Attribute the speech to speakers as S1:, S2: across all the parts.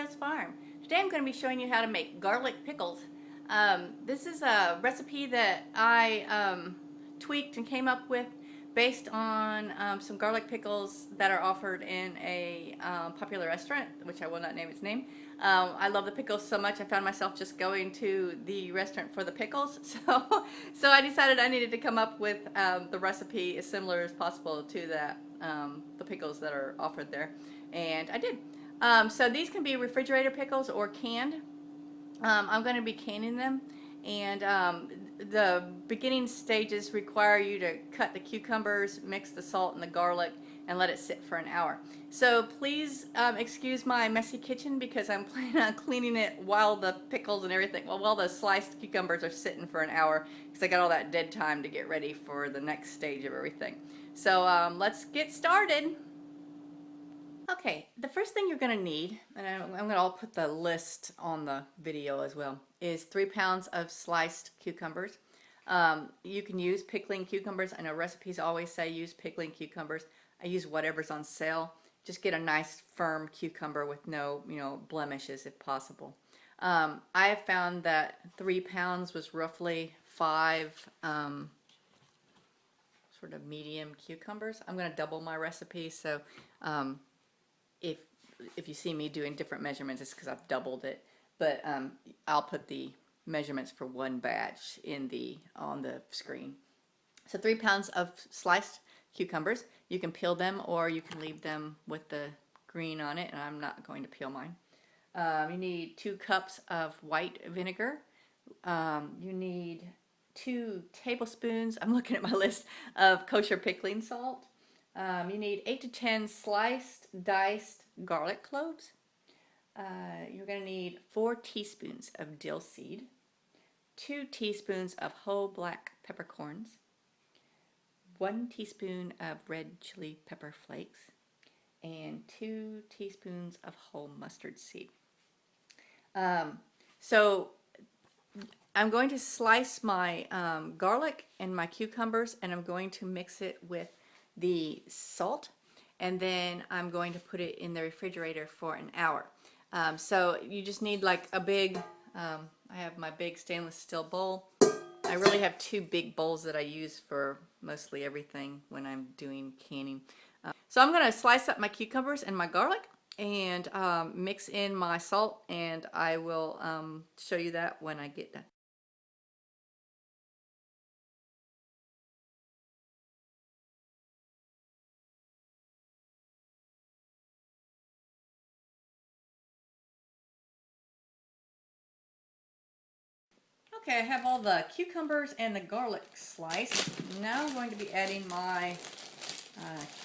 S1: Trails Farm. Today I'm going to be showing you how to make garlic pickles. This is a recipe that I tweaked and came up with based on some garlic pickles that are offered in a popular restaurant, which I will not name its name. I love the pickles so much I found myself just going to the restaurant for the pickles. So I decided I needed to come up with the recipe as similar as possible to that, the pickles that are offered there. And I did. So these can be refrigerator pickles or canned. I'm going to be canning them, and the beginning stages require you to cut the cucumbers, mix the salt and the garlic, and let it sit for an hour. So please excuse my messy kitchen because I'm planning on cleaning it while the pickles and everything, well, while the sliced cucumbers are sitting for an hour, because I got all that dead time to get ready for the next stage of everything. So let's get started. Okay, the first thing you're going to need, and I'm going to put the list on the video as well, is 3 pounds of sliced cucumbers. You can use pickling cucumbers. I know recipes always say use pickling cucumbers. I use whatever's on sale. Just get a nice firm cucumber with no, blemishes if possible. I have found that 3 pounds was roughly 5 sort of medium cucumbers. I'm going to double my recipe, so if you see me doing different measurements, it's because I've doubled it. But I'll put the measurements for one batch on the screen. So 3 pounds of sliced cucumbers. You can peel them or you can leave them with the green on it, and I'm not going to peel mine. You need 2 cups of white vinegar. You need 2 tablespoons, I'm looking at my list, of kosher pickling salt. You need 8 to 10 sliced, diced garlic cloves. You're going to need 4 teaspoons of dill seed, 2 teaspoons of whole black peppercorns, 1 teaspoon of red chili pepper flakes, and 2 teaspoons of whole mustard seed. So I'm going to slice my garlic and my cucumbers, and I'm going to mix it with the salt, and then I'm going to put it in the refrigerator for an hour. So you just need like a big, I have my big stainless steel bowl. I really have 2 big bowls that I use for mostly everything when I'm doing canning. So I'm going to slice up my cucumbers and my garlic and mix in my salt, and I will show you that when I get done. Okay, I have all the cucumbers and the garlic sliced. Now I'm going to be adding my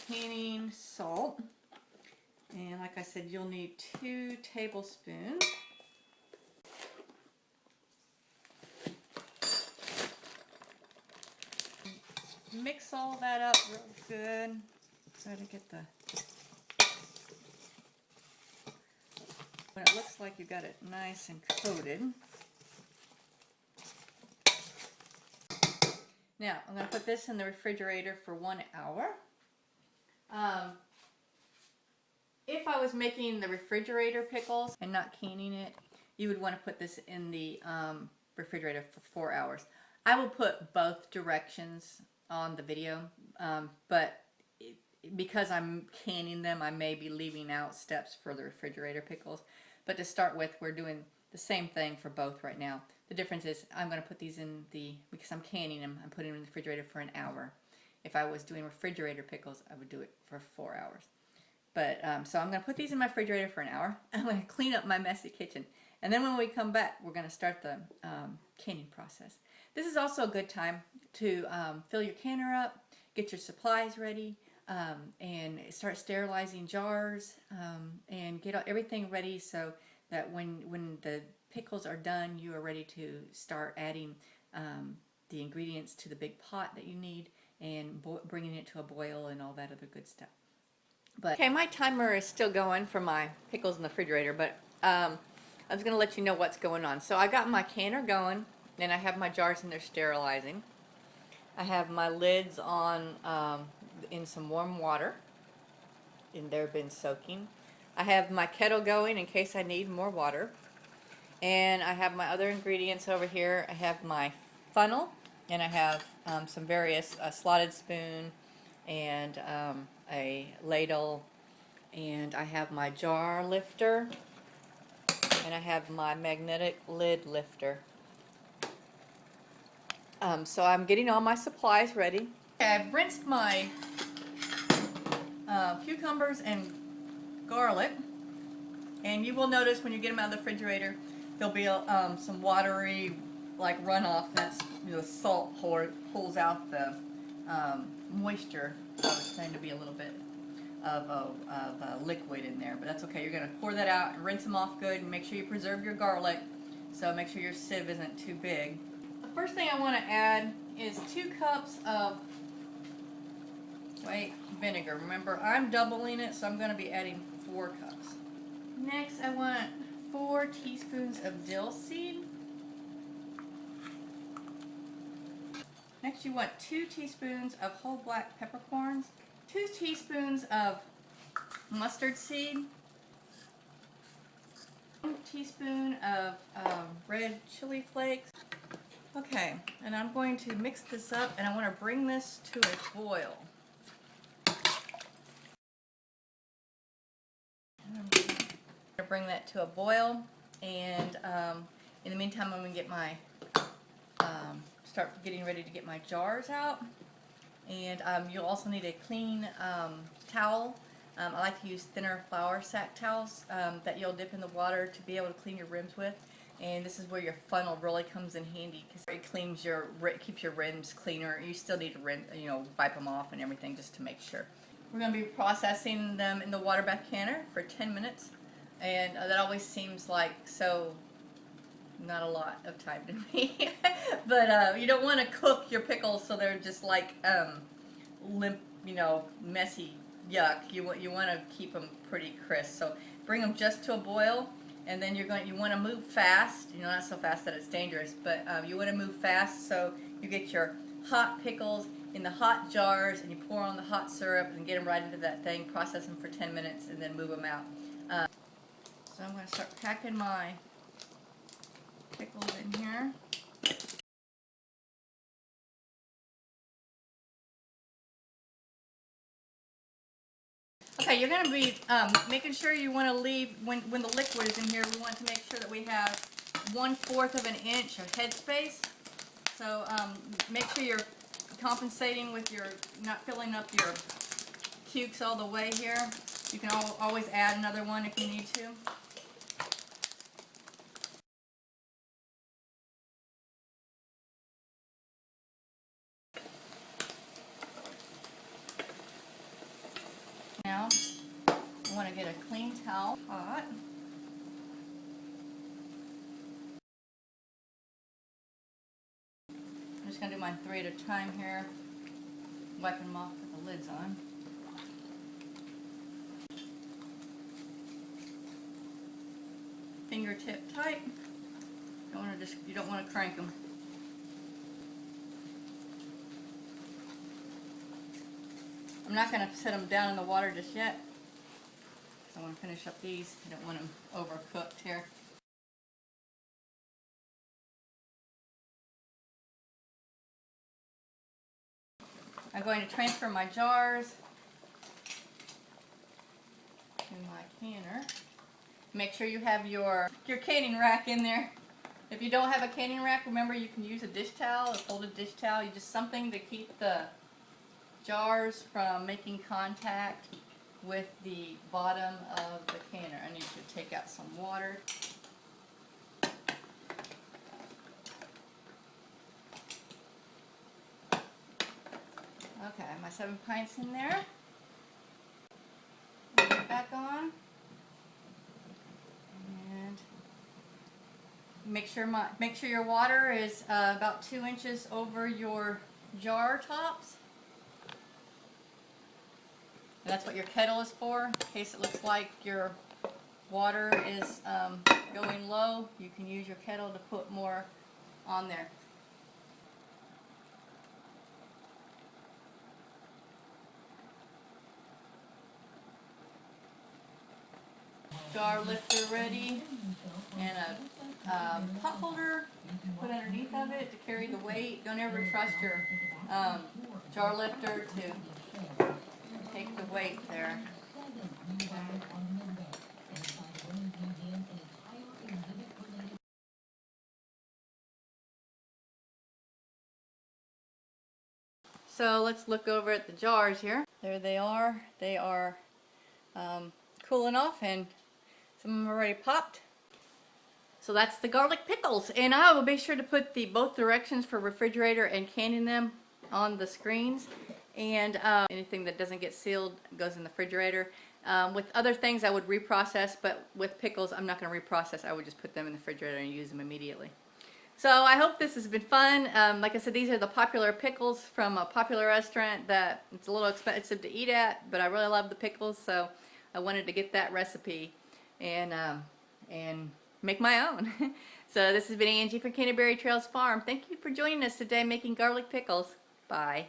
S1: canning salt. And like I said, you'll need 2 tablespoons. Mix all that up real good. Try to get when it looks like you got it nice and coated. Now, I'm going to put this in the refrigerator for 1 hour. If I was making the refrigerator pickles and not canning it, you would want to put this in the refrigerator for 4 hours. I will put both directions on the video, but because I'm canning them, I may be leaving out steps for the refrigerator pickles. But to start with, we're doing the same thing for both right now. The difference is I'm going to put these in because I'm canning them, I'm putting them in the refrigerator for an hour. If I was doing refrigerator pickles, I would do it for 4 hours. But so I'm going to put these in my refrigerator for an hour. I'm going to clean up my messy kitchen. And then when we come back, we're going to start the canning process. This is also a good time to fill your canner up, get your supplies ready, and start sterilizing jars, and get everything ready so that when the pickles are done, you are ready to start adding the ingredients to the big pot that you need and bringing it to a boil and all that other good stuff. But okay, my timer is still going for my pickles in the refrigerator, but I was going to let you know what's going on. So I got my canner going, and I have my jars in there sterilizing. I have my lids on in some warm water, and they've been soaking. I have my kettle going in case I need more water. And I have my other ingredients over here. I have my funnel, and I have some various slotted spoon and a ladle, and I have my jar lifter, and I have my magnetic lid lifter. So I'm getting all my supplies ready. Okay, I've rinsed my cucumbers and garlic, and you will notice when you get them out of the refrigerator there'll be some watery like runoff. That's the salt pulls out the moisture, so it's going to be a little bit of liquid in there, but that's okay. You're going to pour that out and rinse them off good, and make sure you preserve your garlic, so make sure your sieve isn't too big. The first thing I want to add is 2 cups of white vinegar. Remember, I'm doubling it, so I'm going to be adding 4 cups. Next, I want 4 teaspoons of dill seed. Next, you want 2 teaspoons of whole black peppercorns, 2 teaspoons of mustard seed, 1 teaspoon of red chili flakes. Okay, and I'm going to mix this up, and I want to bring this to a boil. I'm going to bring that to a boil, and in the meantime, I'm going to get my start getting ready to get my jars out. And you'll also need a clean towel. I like to use thinner flour sack towels that you'll dip in the water to be able to clean your rims with. And this is where your funnel really comes in handy, because it cleans keeps your rims cleaner. You still need to wipe them off and everything just to make sure. We're going to be processing them in the water bath canner for 10 minutes, and that always seems like so not a lot of time to me. But you don't want to cook your pickles so they're just like limp, messy yuck. You want to keep them pretty crisp. So bring them just to a boil, and then you want to move fast. Not so fast that it's dangerous, but you want to move fast so you get your hot pickles in the hot jars, and you pour on the hot syrup and get them right into that thing. Process them for 10 minutes, and then move them out. So I'm going to start packing my pickles in here. Okay, you're going to be making sure you want to leave, when the liquid is in here, we want to make sure that we have 1/4 of an inch of head space. So make sure you're compensating with not filling up your cukes all the way here. You can always add another one if you need to. Now, I want to get a clean towel hot. I'm just going to do mine 3 at a time here, wiping them off with the lids on. Fingertip tight. You don't want to crank them. I'm not going to set them down in the water just yet. I want to finish up these. I don't want them overcooked here. I'm going to transfer my jars in my canner. Make sure you have your canning rack in there. If you don't have a canning rack, remember you can use a dish towel, a folded dish towel. Just something to keep the jars from making contact with the bottom of the canner. I need to take out some water. Okay, I have my 7 pints in there. Put it back on. And make sure your water is about 2 inches over your jar tops. And that's what your kettle is for. In case it looks like your water is going low, you can use your kettle to put more on there. jar lifter ready, and a pot holder to put underneath of it to carry the weight. Don't ever trust your jar lifter to take the weight there. So let's look over at the jars here. There they are. They are cooling off, and some of them are already popped. So that's the garlic pickles, and I will be sure to put both directions for refrigerator and canning them on the screens. And anything that doesn't get sealed goes in the refrigerator. With other things I would reprocess, but with pickles I'm not going to reprocess. I would just put them in the refrigerator and use them immediately. So I hope this has been fun. Like I said, these are the popular pickles from a popular restaurant that it's a little expensive to eat at, but I really love the pickles, so I wanted to get that recipe and make my own. So this has been Angie from Canterbury Trails Farm. Thank you for joining us today making garlic pickles. Bye.